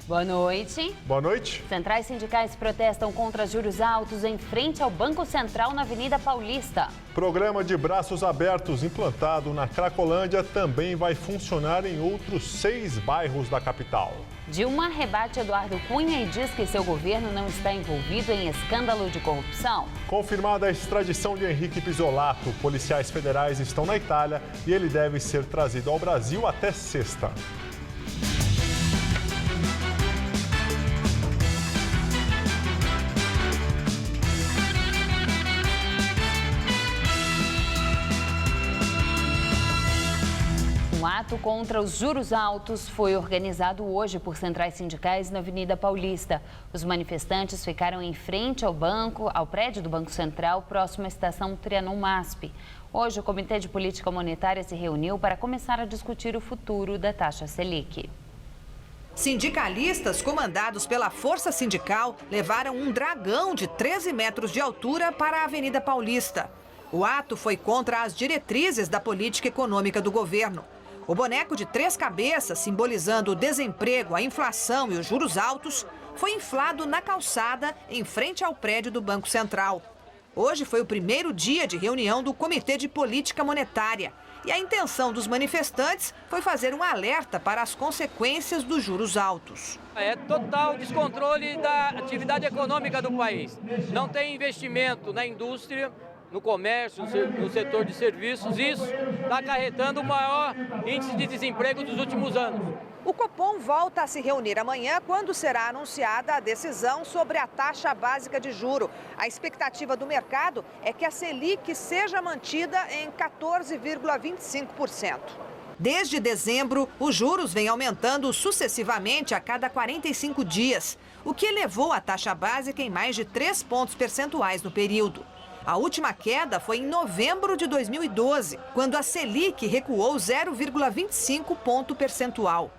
Boa noite. Boa noite. Centrais sindicais protestam contra juros altos em frente ao Banco Central na Avenida Paulista. Programa de braços abertos implantado na Cracolândia também vai funcionar em outros 6 bairros da capital. Dilma rebate Eduardo Cunha e diz que seu governo não está envolvido em escândalo de corrupção. Confirmada a extradição de Henrique Pisolato, policiais federais estão na Itália e ele deve ser trazido ao Brasil até sexta. Um ato contra os juros altos foi organizado hoje por centrais sindicais na Avenida Paulista. Os manifestantes ficaram em frente ao prédio do Banco Central, próximo à estação Trianon-MASP. Hoje, o Comitê de Política Monetária se reuniu para começar a discutir o futuro da taxa Selic. Sindicalistas comandados pela Força Sindical levaram um dragão de 13 metros de altura para a Avenida Paulista. O ato foi contra as diretrizes da política econômica do governo. O boneco de 3 cabeças, simbolizando o desemprego, a inflação e os juros altos, foi inflado na calçada em frente ao prédio do Banco Central. Hoje foi o primeiro dia de reunião do Comitê de Política Monetária. E a intenção dos manifestantes foi fazer um alerta para as consequências dos juros altos. É total descontrole da atividade econômica do país. Não tem investimento na indústria, no comércio, no setor de serviços. Isso está acarretando o maior índice de desemprego dos últimos anos. O Copom volta a se reunir amanhã, quando será anunciada a decisão sobre a taxa básica de juro. A expectativa do mercado é que a Selic seja mantida em 14,25%. Desde dezembro, os juros vêm aumentando sucessivamente a cada 45 dias, o que elevou a taxa básica em mais de 3 pontos percentuais no período. A última queda foi em novembro de 2012, quando a Selic recuou 0,25 ponto percentual.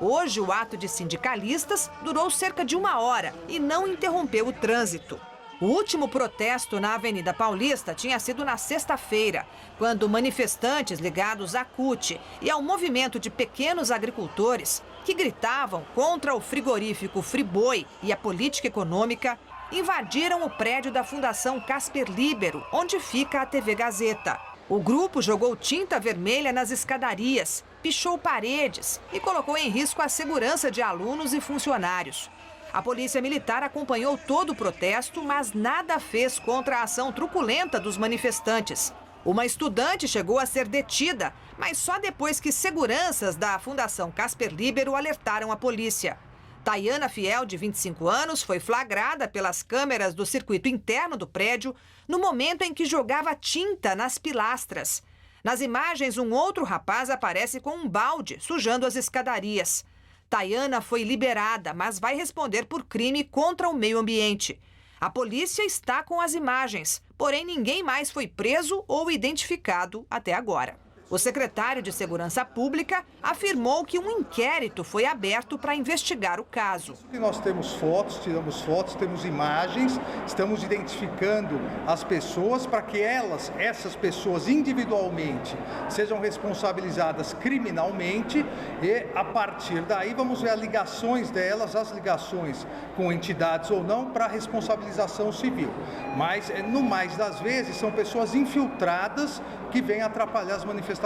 Hoje, o ato de sindicalistas durou cerca de 1 hora e não interrompeu o trânsito. O último protesto na Avenida Paulista tinha sido na sexta-feira, quando manifestantes ligados à CUT e ao movimento de pequenos agricultores, que gritavam contra o frigorífico Friboi e a política econômica, invadiram o prédio da Fundação Casper Libero, onde fica a TV Gazeta. O grupo jogou tinta vermelha nas escadarias, pichou paredes e colocou em risco a segurança de alunos e funcionários. A polícia militar acompanhou todo o protesto, mas nada fez contra a ação truculenta dos manifestantes. Uma estudante chegou a ser detida, mas só depois que seguranças da Fundação Casper Libero alertaram a polícia. Tayana Fiel, de 25 anos, foi flagrada pelas câmeras do circuito interno do prédio no momento em que jogava tinta nas pilastras. Nas imagens, um outro rapaz aparece com um balde, sujando as escadarias. Tayana foi liberada, mas vai responder por crime contra o meio ambiente. A polícia está com as imagens, porém ninguém mais foi preso ou identificado até agora. O secretário de Segurança Pública afirmou que um inquérito foi aberto para investigar o caso. Nós temos fotos, tiramos fotos, temos imagens, estamos identificando as pessoas para que essas pessoas individualmente, sejam responsabilizadas criminalmente e, a partir daí, vamos ver as ligações delas, as ligações com entidades ou não, para responsabilização civil. Mas, no mais das vezes, são pessoas infiltradas que vêm atrapalhar as manifestações.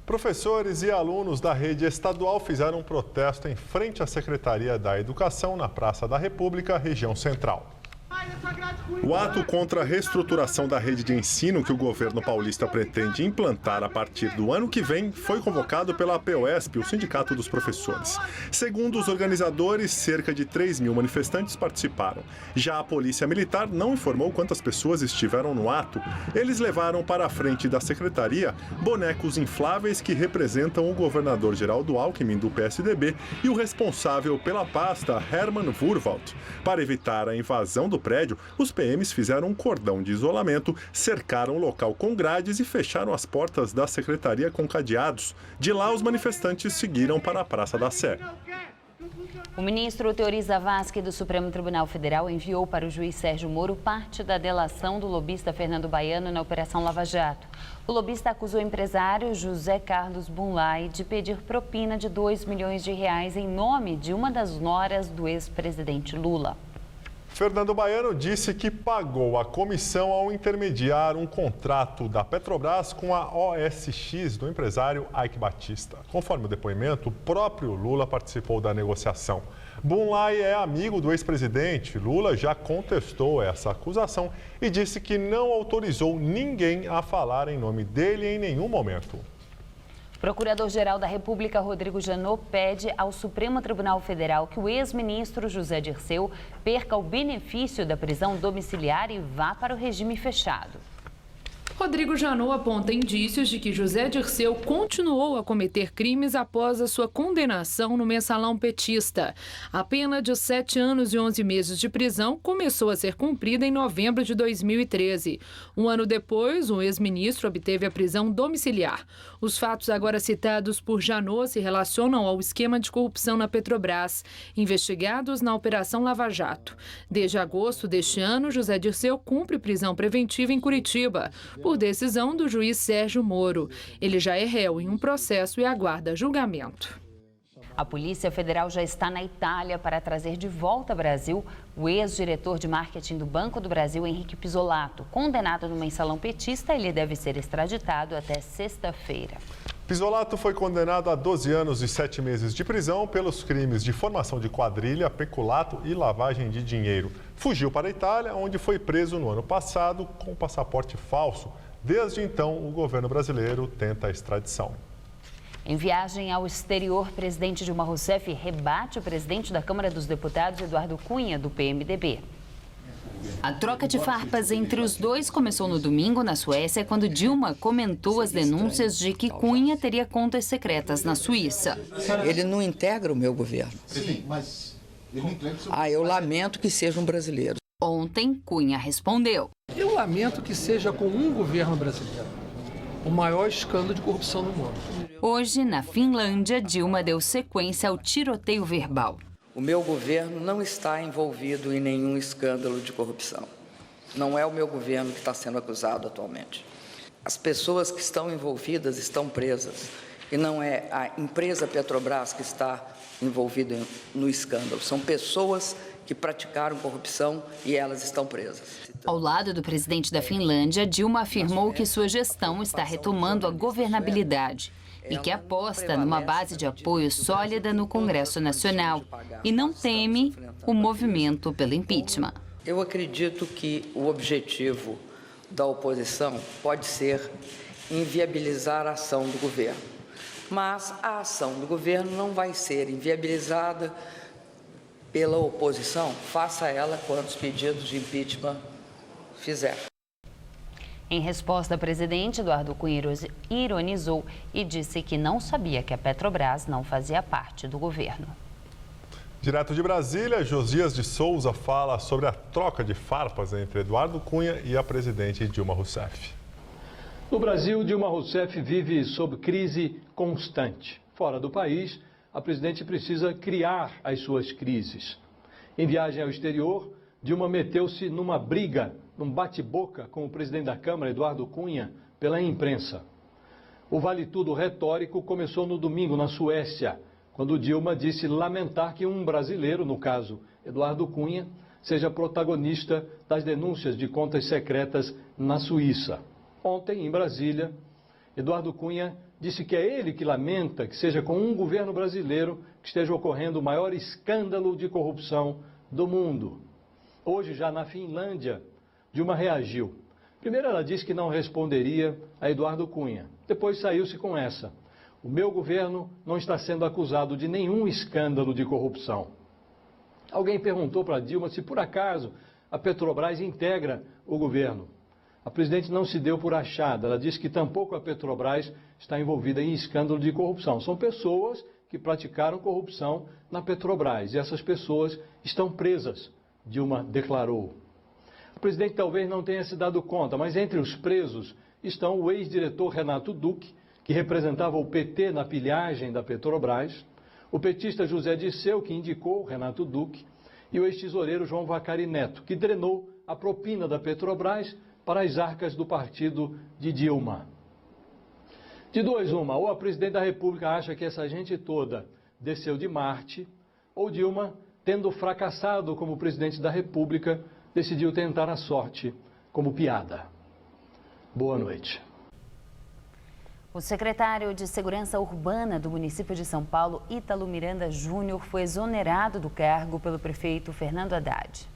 Professores e alunos da rede estadual fizeram um protesto em frente à Secretaria da Educação na Praça da República, região central. O ato contra a reestruturação da rede de ensino que o governo paulista pretende implantar a partir do ano que vem foi convocado pela APOESP, o Sindicato dos Professores. Segundo os organizadores, cerca de 3.000 manifestantes participaram. Já a Polícia Militar não informou quantas pessoas estiveram no ato. Eles levaram para a frente da secretaria bonecos infláveis que representam o governador Geraldo Alckmin, do PSDB, e o responsável pela pasta, Hermann Wurwald. Para evitar a invasão do prédio, os PMs fizeram um cordão de isolamento, cercaram o local com grades e fecharam as portas da secretaria com cadeados. De lá, os manifestantes seguiram para a Praça da Sé. O ministro Teori Zavascki do Supremo Tribunal Federal enviou para o juiz Sérgio Moro parte da delação do lobista Fernando Baiano na Operação Lava Jato. O lobista acusou o empresário José Carlos Bunlai de pedir propina de R$2 milhões em nome de uma das noras do ex-presidente Lula. Fernando Baiano disse que pagou a comissão ao intermediar um contrato da Petrobras com a OSX do empresário Eike Batista. Conforme o depoimento, o próprio Lula participou da negociação. Bunlai é amigo do ex-presidente. Lula já contestou essa acusação e disse que não autorizou ninguém a falar em nome dele em nenhum momento. O Procurador-Geral da República, Rodrigo Janot, pede ao Supremo Tribunal Federal que o ex-ministro José Dirceu perca o benefício da prisão domiciliar e vá para o regime fechado. Rodrigo Janot aponta indícios de que José Dirceu continuou a cometer crimes após a sua condenação no mensalão petista. A pena de 7 anos e 11 meses de prisão começou a ser cumprida em novembro de 2013. Um ano depois, o ex-ministro obteve a prisão domiciliar. Os fatos agora citados por Janot se relacionam ao esquema de corrupção na Petrobras, investigados na Operação Lava Jato. Desde agosto deste ano, José Dirceu cumpre prisão preventiva em Curitiba, por decisão do juiz Sérgio Moro. Ele já é réu em um processo e aguarda julgamento. A Polícia Federal já está na Itália para trazer de volta ao Brasil o ex-diretor de marketing do Banco do Brasil, Henrique Pisolato. Condenado no mensalão petista, ele deve ser extraditado até sexta-feira. Pisolato foi condenado a 12 anos e 7 meses de prisão pelos crimes de formação de quadrilha, peculato e lavagem de dinheiro. Fugiu para a Itália, onde foi preso no ano passado com passaporte falso. Desde então, o governo brasileiro tenta a extradição. Em viagem ao exterior, presidente Dilma Rousseff rebate o presidente da Câmara dos Deputados, Eduardo Cunha, do PMDB. A troca de farpas entre os dois começou no domingo na Suécia, quando Dilma comentou as denúncias de que Cunha teria contas secretas na Suíça. Ele não integra o meu governo. Eu lamento que seja um brasileiro. Ontem, Cunha respondeu. Eu lamento que seja com um governo brasileiro o maior escândalo de corrupção no mundo. Hoje, na Finlândia, Dilma deu sequência ao tiroteio verbal. O meu governo não está envolvido em nenhum escândalo de corrupção. Não é o meu governo que está sendo acusado atualmente. As pessoas que estão envolvidas estão presas. E não é a empresa Petrobras que está envolvida no escândalo. São pessoas que praticaram corrupção e elas estão presas. Ao lado do presidente da Finlândia, Dilma afirmou que sua gestão está retomando a governabilidade e que aposta numa base de apoio sólida no Congresso Nacional e não teme o movimento pelo impeachment. Eu acredito que o objetivo da oposição pode ser inviabilizar a ação do governo. Mas a ação do governo não vai ser inviabilizada pela oposição, faça ela quantos pedidos de impeachment fizer. Em resposta, o presidente Eduardo Cunha ironizou e disse que não sabia que a Petrobras não fazia parte do governo. Direto de Brasília, Josias de Souza fala sobre a troca de farpas entre Eduardo Cunha e a presidente Dilma Rousseff. No Brasil, Dilma Rousseff vive sob crise constante. Fora do país, a presidente precisa criar as suas crises. Em viagem ao exterior, Dilma meteu-se numa briga, num bate-boca com o presidente da Câmara, Eduardo Cunha, pela imprensa. O vale-tudo retórico começou no domingo, na Suécia, quando Dilma disse lamentar que um brasileiro, no caso Eduardo Cunha, seja protagonista das denúncias de contas secretas na Suíça. Ontem, em Brasília, Eduardo Cunha disse que é ele que lamenta que seja com um governo brasileiro que esteja ocorrendo o maior escândalo de corrupção do mundo. Hoje, já na Finlândia, Dilma reagiu. Primeiro, ela disse que não responderia a Eduardo Cunha. Depois saiu-se com essa. O meu governo não está sendo acusado de nenhum escândalo de corrupção. Alguém perguntou para Dilma se, por acaso, a Petrobras integra o governo. A presidente não se deu por achada. Ela disse que tampouco a Petrobras está envolvida em escândalo de corrupção. São pessoas que praticaram corrupção na Petrobras e essas pessoas estão presas, Dilma declarou. O presidente talvez não tenha se dado conta, mas entre os presos estão o ex-diretor Renato Duque, que representava o PT na pilhagem da Petrobras, O petista José Dirceu, que indicou Renato Duque, e o ex-tesoureiro João Vacari Neto, que drenou a propina da Petrobras para as arcas do partido de Dilma. De duas, uma, ou a presidente da República acha que essa gente toda desceu de Marte, ou Dilma, tendo fracassado como presidente da República, decidiu tentar a sorte como piada. Boa noite. O secretário de Segurança Urbana do município de São Paulo, Ítalo Miranda Júnior, foi exonerado do cargo pelo prefeito Fernando Haddad.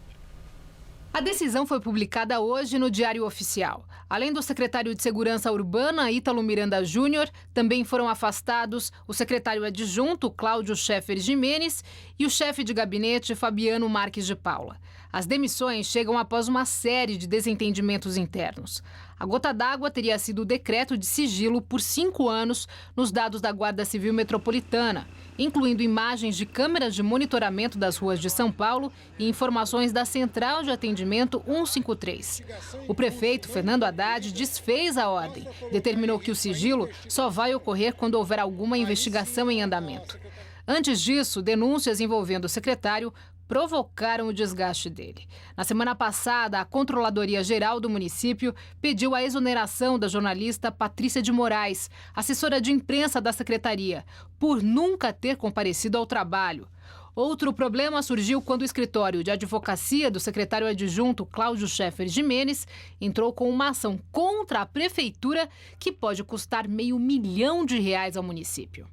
A decisão foi publicada hoje no Diário Oficial. Além do secretário de Segurança Urbana, Ítalo Miranda Júnior, também foram afastados o secretário adjunto, Cláudio Scheffer Jimenez, e o chefe de gabinete, Fabiano Marques de Paula. As demissões chegam após uma série de desentendimentos internos. A gota d'água teria sido o decreto de sigilo por 5 anos nos dados da Guarda Civil Metropolitana, incluindo imagens de câmeras de monitoramento das ruas de São Paulo e informações da Central de Atendimento 153. O prefeito Fernando Haddad desfez a ordem, determinou que o sigilo só vai ocorrer quando houver alguma investigação em andamento. Antes disso, denúncias envolvendo o secretário provocaram o desgaste dele. Na semana passada, a Controladoria Geral do município pediu a exoneração da jornalista Patrícia de Moraes, assessora de imprensa da secretaria, por nunca ter comparecido ao trabalho. Outro problema surgiu quando o escritório de advocacia do secretário adjunto Cláudio Scheffer Jimenez entrou com uma ação contra a prefeitura que pode custar R$500 mil ao município.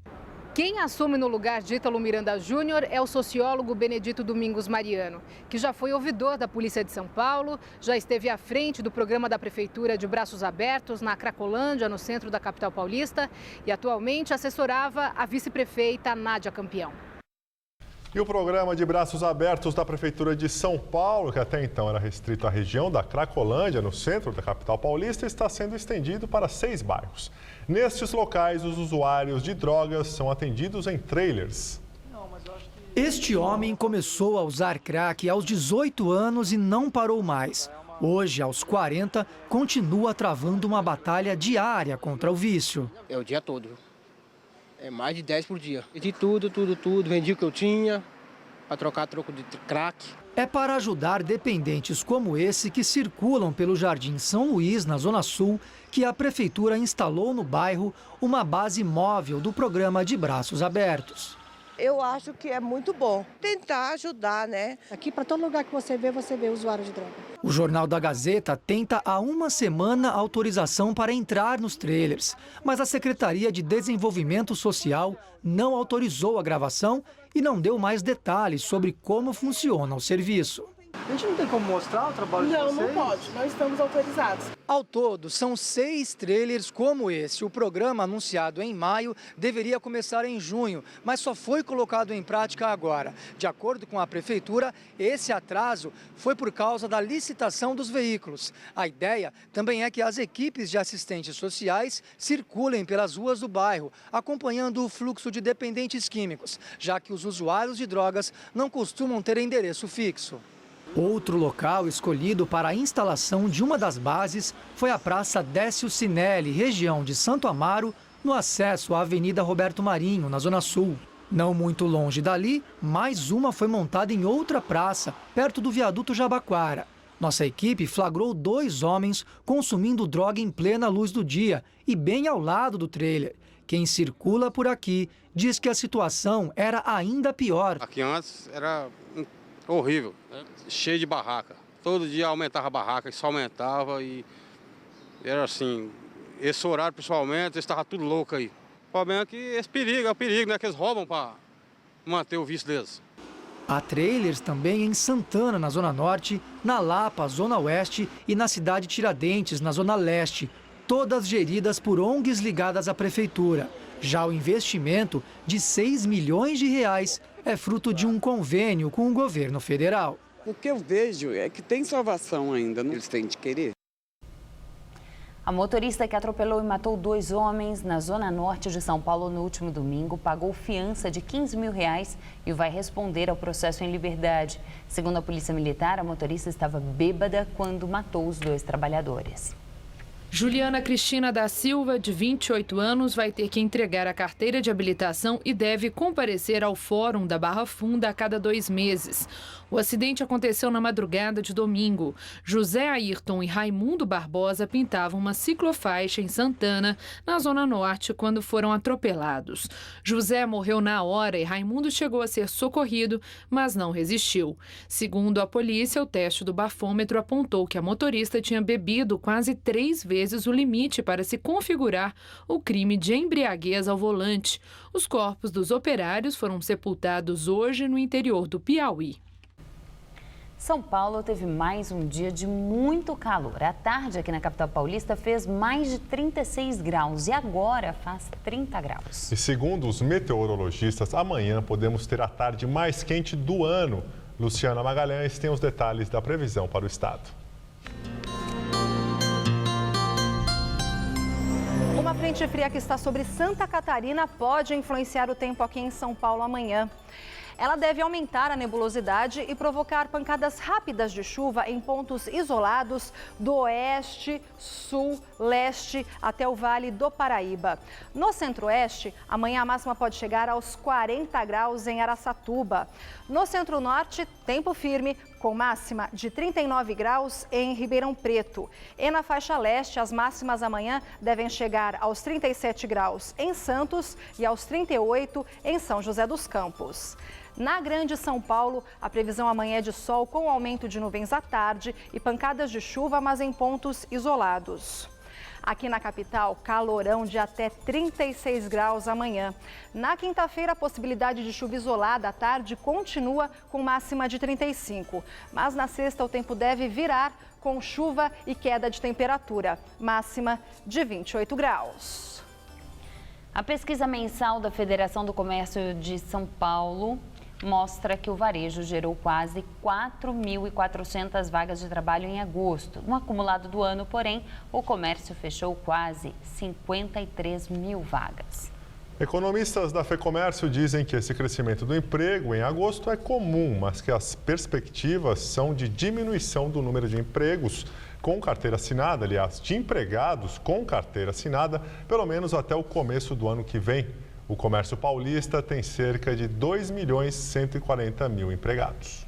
Quem assume no lugar de Ítalo Miranda Júnior é o sociólogo Benedito Domingos Mariano, que já foi ouvidor da Polícia de São Paulo, já esteve à frente do programa da Prefeitura de Braços Abertos, na Cracolândia, no centro da capital paulista, e atualmente assessorava a vice-prefeita Nádia Campeão. E o programa de Braços Abertos da Prefeitura de São Paulo, que até então era restrito à região da Cracolândia, no centro da capital paulista, está sendo estendido para 6 bairros. Nestes locais, os usuários de drogas são atendidos em trailers. Este homem começou a usar crack aos 18 anos e não parou mais. Hoje, aos 40, continua travando uma batalha diária contra o vício. É o dia todo. É mais de 10 por dia. De tudo. Vendi o que eu tinha para trocar troco de crack. É para ajudar dependentes como esse que circulam pelo Jardim São Luís, na Zona Sul, que a Prefeitura instalou no bairro uma base móvel do programa de Braços Abertos. Eu acho que é muito bom tentar ajudar, né? Aqui, para todo lugar que você vê usuário de droga. O Jornal da Gazeta tenta há uma semana a autorização para entrar nos trailers, mas a Secretaria de Desenvolvimento Social não autorizou a gravação e não deu mais detalhes sobre como funciona o serviço. A gente não tem como mostrar o trabalho de vocês? Não pode, não estamos autorizados. Ao todo, são 6 trailers como esse. O programa, anunciado em maio, deveria começar em junho, mas só foi colocado em prática agora. De acordo com a Prefeitura, esse atraso foi por causa da licitação dos veículos. A ideia também é que as equipes de assistentes sociais circulem pelas ruas do bairro, acompanhando o fluxo de dependentes químicos, já que os usuários de drogas não costumam ter endereço fixo. Outro local escolhido para a instalação de uma das bases foi a Praça Décio Cinelli, região de Santo Amaro, no acesso à Avenida Roberto Marinho, na Zona Sul. Não muito longe dali, mais uma foi montada em outra praça, perto do viaduto Jabaquara. Nossa equipe flagrou 2 homens consumindo droga em plena luz do dia e bem ao lado do trailer. Quem circula por aqui diz que a situação era ainda pior. Aqui antes era horrível, cheio de barraca. Todo dia aumentava a barraca, isso aumentava e era assim, esse horário principalmente, estava tudo louco aí. O problema é que esse perigo, é o perigo, né, que eles roubam para manter o vício deles. Há trailers também em Santana, na Zona Norte, na Lapa, Zona Oeste e na cidade Tiradentes, na Zona Leste, todas geridas por ONGs ligadas à Prefeitura. Já o investimento de R$6 milhões é fruto de um convênio com o governo federal. O que eu vejo é que tem salvação ainda, não eles têm de querer. A motorista que atropelou e matou 2 homens na Zona Norte de São Paulo no último domingo pagou fiança de R$15 mil e vai responder ao processo em liberdade. Segundo a Polícia Militar, a motorista estava bêbada quando matou os 2 trabalhadores. Juliana Cristina da Silva, de 28 anos, vai ter que entregar a carteira de habilitação e deve comparecer ao Fórum da Barra Funda a cada 2 meses. O acidente aconteceu na madrugada de domingo. José Ayrton e Raimundo Barbosa pintavam uma ciclofaixa em Santana, na Zona Norte, quando foram atropelados. José morreu na hora e Raimundo chegou a ser socorrido, mas não resistiu. Segundo a polícia, o teste do bafômetro apontou que a motorista tinha bebido quase 3 vezes o limite para se configurar o crime de embriaguez ao volante. Os corpos dos operários foram sepultados hoje no interior do Piauí. São Paulo teve mais um dia de muito calor. À tarde, aqui na capital paulista, fez mais de 36 graus e agora faz 30 graus. E segundo os meteorologistas, amanhã podemos ter a tarde mais quente do ano. Luciana Magalhães tem os detalhes da previsão para o estado. Uma frente fria que está sobre Santa Catarina pode influenciar o tempo aqui em São Paulo amanhã. Ela deve aumentar a nebulosidade e provocar pancadas rápidas de chuva em pontos isolados do oeste, sul, leste até o Vale do Paraíba. No centro-oeste, amanhã a máxima pode chegar aos 40 graus em Araçatuba. No centro-norte, tempo firme, com máxima de 39 graus em Ribeirão Preto. E na faixa leste, as máximas amanhã devem chegar aos 37 graus em Santos e aos 38 em São José dos Campos. Na Grande São Paulo, a previsão amanhã é de sol com aumento de nuvens à tarde e pancadas de chuva, mas em pontos isolados. Aqui na capital, calorão de até 36 graus amanhã. Na quinta-feira, a possibilidade de chuva isolada à tarde continua com máxima de 35. Mas na sexta, o tempo deve virar com chuva e queda de temperatura, máxima de 28 graus. A pesquisa mensal da Federação do Comércio de São Paulo mostra que o varejo gerou quase 4.400 vagas de trabalho em agosto. No acumulado do ano, porém, o comércio fechou quase 53 mil vagas. Economistas da FEComércio dizem que esse crescimento do emprego em agosto é comum, mas que as perspectivas são de diminuição do número de empregos com carteira assinada, aliás, de empregados com carteira assinada, pelo menos até o começo do ano que vem. O comércio paulista tem cerca de 2.140.000 empregados.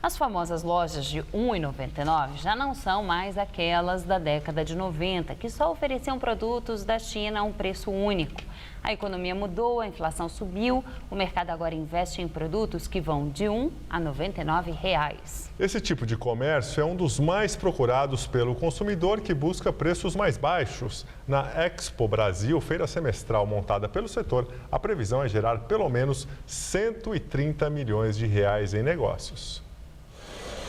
As famosas lojas de R$ 1,99 já não são mais aquelas da década de 90, que só ofereciam produtos da China a um preço único. A economia mudou, a inflação subiu, o mercado agora investe em produtos que vão de R$ 1 a R$ 99. Esse tipo de comércio é um dos mais procurados pelo consumidor que busca preços mais baixos. Na Expo Brasil, feira semestral montada pelo setor, a previsão é gerar pelo menos 130 milhões de reais em negócios.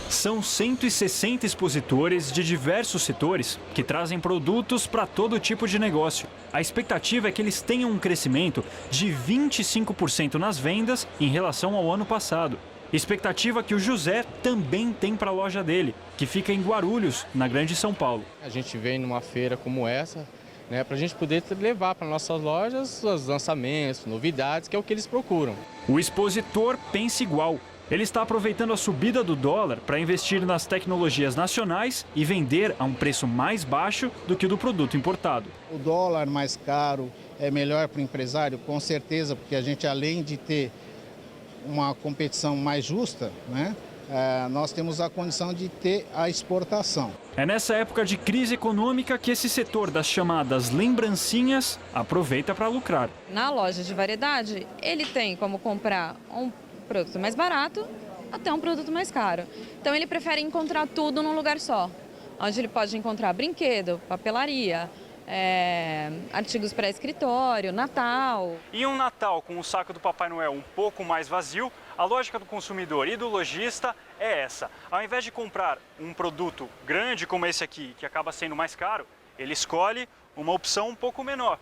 São 160 expositores de diversos setores que trazem produtos para todo tipo de negócio. A expectativa é que eles tenham um crescimento de 25% nas vendas em relação ao ano passado. Expectativa que o José também tem para a loja dele, que fica em Guarulhos, na Grande São Paulo. A gente vem numa feira como essa, para a gente poder levar para nossas lojas os lançamentos, novidades, que é o que eles procuram. O expositor pensa igual. Ele está aproveitando a subida do dólar para investir nas tecnologias nacionais e vender a um preço mais baixo do que o do produto importado. O dólar mais caro é melhor para o empresário, com certeza, porque a gente, além de ter uma competição mais justa, nós temos a condição de ter a exportação. É nessa época de crise econômica que esse setor das chamadas lembrancinhas aproveita para lucrar. Na loja de variedade, ele tem como comprar um produto mais barato até um produto mais caro. Então ele prefere encontrar tudo num lugar só, onde ele pode encontrar brinquedo, papelaria, artigos para escritório, Natal. E um Natal com o saco do Papai Noel um pouco mais vazio, a lógica do consumidor e do lojista é essa. Ao invés de comprar um produto grande como esse aqui, que acaba sendo mais caro, ele escolhe uma opção um pouco menor.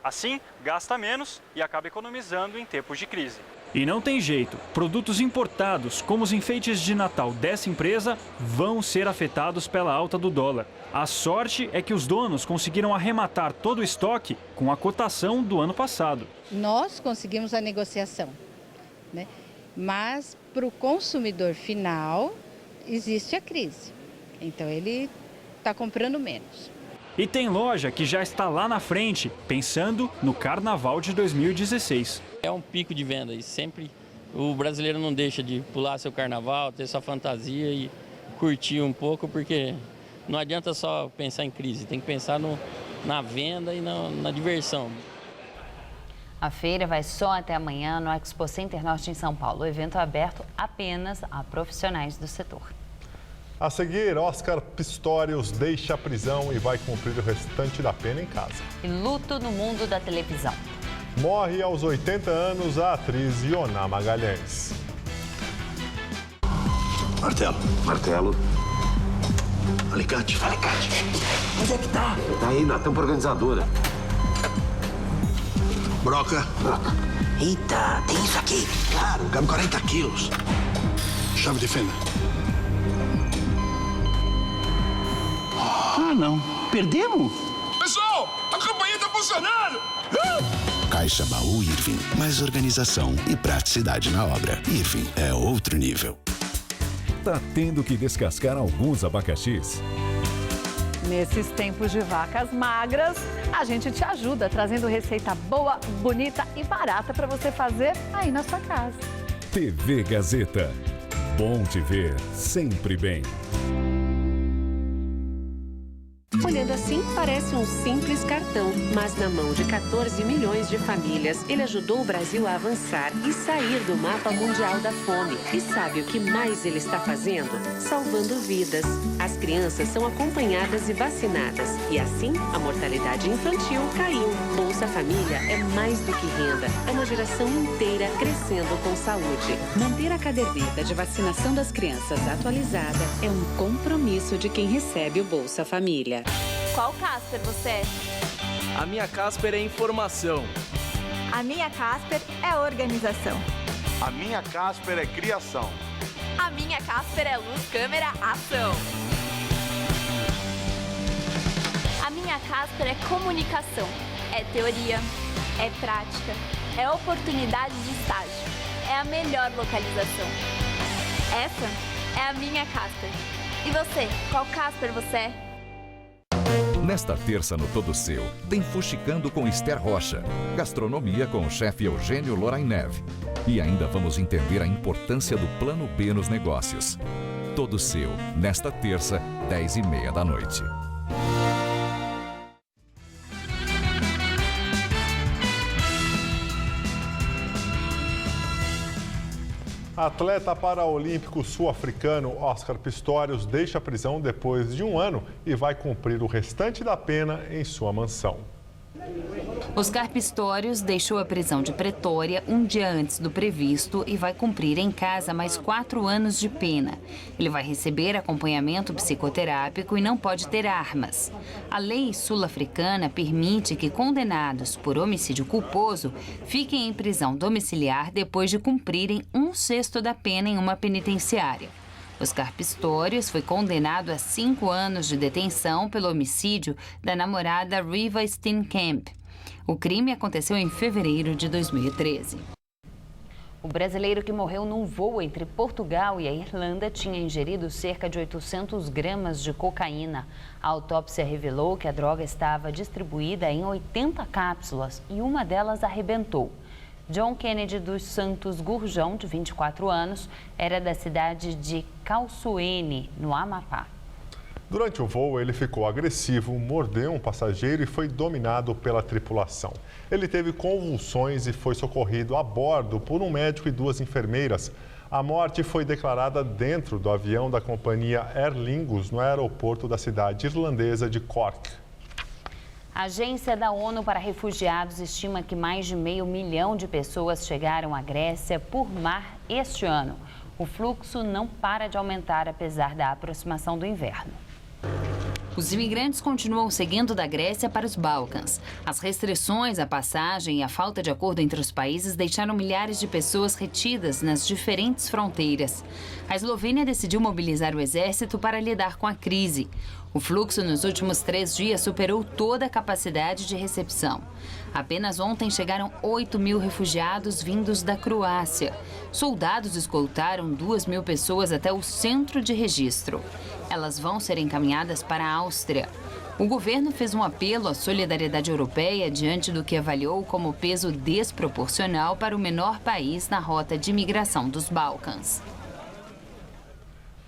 Assim, gasta menos e acaba economizando em tempos de crise. E não tem jeito, produtos importados, como os enfeites de Natal dessa empresa, vão ser afetados pela alta do dólar. A sorte é que os donos conseguiram arrematar todo o estoque com a cotação do ano passado. Nós conseguimos a negociação, mas para o consumidor final existe a crise, então ele está comprando menos. E tem loja que já está lá na frente, pensando no Carnaval de 2016. É um pico de venda e sempre o brasileiro não deixa de pular seu carnaval, ter sua fantasia e curtir um pouco, porque não adianta só pensar em crise, tem que pensar na venda e na diversão. A feira vai só até amanhã no Expo Center Norte em São Paulo. O evento é aberto apenas a profissionais do setor. A seguir, Oscar Pistorius deixa a prisão e vai cumprir o restante da pena em casa. E luto no mundo da televisão. Morre aos 80 anos a atriz Ioná Magalhães. Martelo. Martelo. Alicate. Alicate. Onde é que tá? Tá aí na tampa organizadora. Broca. Broca. Eita, tem isso aqui. Claro, cabe 40 quilos. Chave de fenda. Ah, não. Perdemos? Pessoal, a campanha tá funcionando! Caixa Baú Irving. Mais organização e praticidade na obra. Irving é outro nível. Tá tendo que descascar alguns abacaxis? Nesses tempos de vacas magras, a gente te ajuda trazendo receita boa, bonita e barata para você fazer aí na sua casa. TV Gazeta. Bom te ver sempre bem. Olhando assim, parece um simples cartão, mas na mão de 14 milhões de famílias, ele ajudou o Brasil a avançar e sair do mapa mundial da fome. E sabe o que mais ele está fazendo? Salvando vidas. As crianças são acompanhadas e vacinadas, e assim a mortalidade infantil caiu. Bolsa Família é mais do que renda, é uma geração inteira crescendo com saúde. Manter a caderneta de vacinação das crianças atualizada é um compromisso de quem recebe o Bolsa Família. Qual Casper você é? A minha Casper é informação. A minha Casper é organização. A minha Casper é criação. A minha Casper é luz, câmera, ação. A minha Casper é comunicação. É teoria, é prática, é oportunidade de estágio. É a melhor localização. Essa é a minha Casper. E você, qual Casper você é? Nesta terça no Todo Seu, tem Fuxicando com Esther Rocha, gastronomia com o chefe Eugênio Lorainev. E ainda vamos entender a importância do Plano B nos negócios. Todo Seu, nesta terça, 10h30 da noite. Atleta paraolímpico sul-africano Oscar Pistorius deixa a prisão depois de 1 ano e vai cumprir o restante da pena em sua mansão. Oscar Pistorius deixou a prisão de Pretória um dia antes do previsto e vai cumprir em casa mais 4 anos de pena. Ele vai receber acompanhamento psicoterápico e não pode ter armas. A lei sul-africana permite que condenados por homicídio culposo fiquem em prisão domiciliar depois de cumprirem 1/6 da pena em uma penitenciária. Oscar Pistorius foi condenado a 5 anos de detenção pelo homicídio da namorada Riva Steenkamp. O crime aconteceu em fevereiro de 2013. O brasileiro que morreu num voo entre Portugal e a Irlanda tinha ingerido cerca de 800 gramas de cocaína. A autópsia revelou que a droga estava distribuída em 80 cápsulas e uma delas arrebentou. John Kennedy dos Santos Gurjão, de 24 anos, era da cidade de Calçoene, no Amapá. Durante o voo, ele ficou agressivo, mordeu um passageiro e foi dominado pela tripulação. Ele teve convulsões e foi socorrido a bordo por um médico e 2 enfermeiras. A morte foi declarada dentro do avião da companhia Aer Lingus, no aeroporto da cidade irlandesa de Cork. A Agência da ONU para Refugiados estima que mais de 500 mil de pessoas chegaram à Grécia por mar este ano. O fluxo não para de aumentar apesar da aproximação do inverno. Os imigrantes continuam seguindo da Grécia para os Balcãs. As restrições à passagem e a falta de acordo entre os países deixaram milhares de pessoas retidas nas diferentes fronteiras. A Eslovênia decidiu mobilizar o exército para lidar com a crise. O fluxo nos últimos 3 dias superou toda a capacidade de recepção. Apenas ontem chegaram 8.000 refugiados vindos da Croácia. Soldados escoltaram 2.000 pessoas até o centro de registro. Elas vão ser encaminhadas para a Áustria. O governo fez um apelo à solidariedade europeia diante do que avaliou como peso desproporcional para o menor país na rota de imigração dos Balcãs.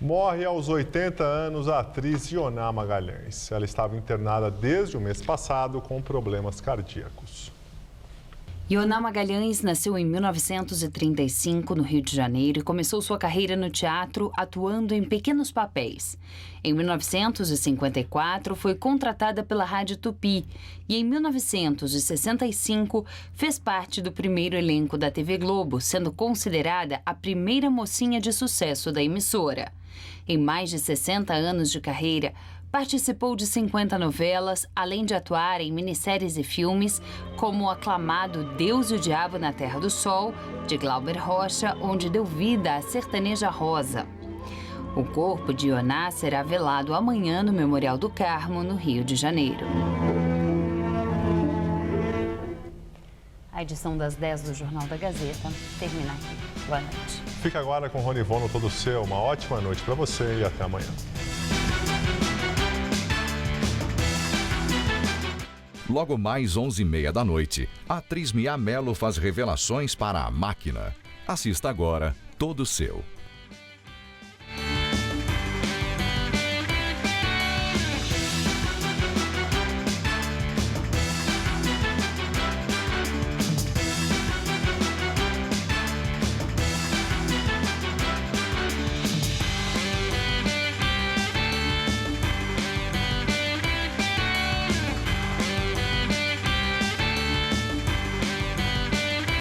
Morre aos 80 anos a atriz Ioná Magalhães. Ela estava internada desde o mês passado com problemas cardíacos. Ioná Magalhães nasceu em 1935, no Rio de Janeiro, e começou sua carreira no teatro atuando em pequenos papéis. Em 1954, foi contratada pela Rádio Tupi e, em 1965, fez parte do primeiro elenco da TV Globo, sendo considerada a primeira mocinha de sucesso da emissora. Em mais de 60 anos de carreira, participou de 50 novelas, além de atuar em minisséries e filmes, como o aclamado Deus e o Diabo na Terra do Sol, de Glauber Rocha, onde deu vida à sertaneja Rosa. O corpo de Ioná será velado amanhã no Memorial do Carmo, no Rio de Janeiro. A edição das 10 do Jornal da Gazeta termina aqui. Boa noite. Fica agora com o Ronivon no Todo Seu. Uma ótima noite para você e até amanhã. Logo mais 11h30 da noite, a atriz Mia Mello faz revelações para A Máquina. Assista agora, Todo Seu.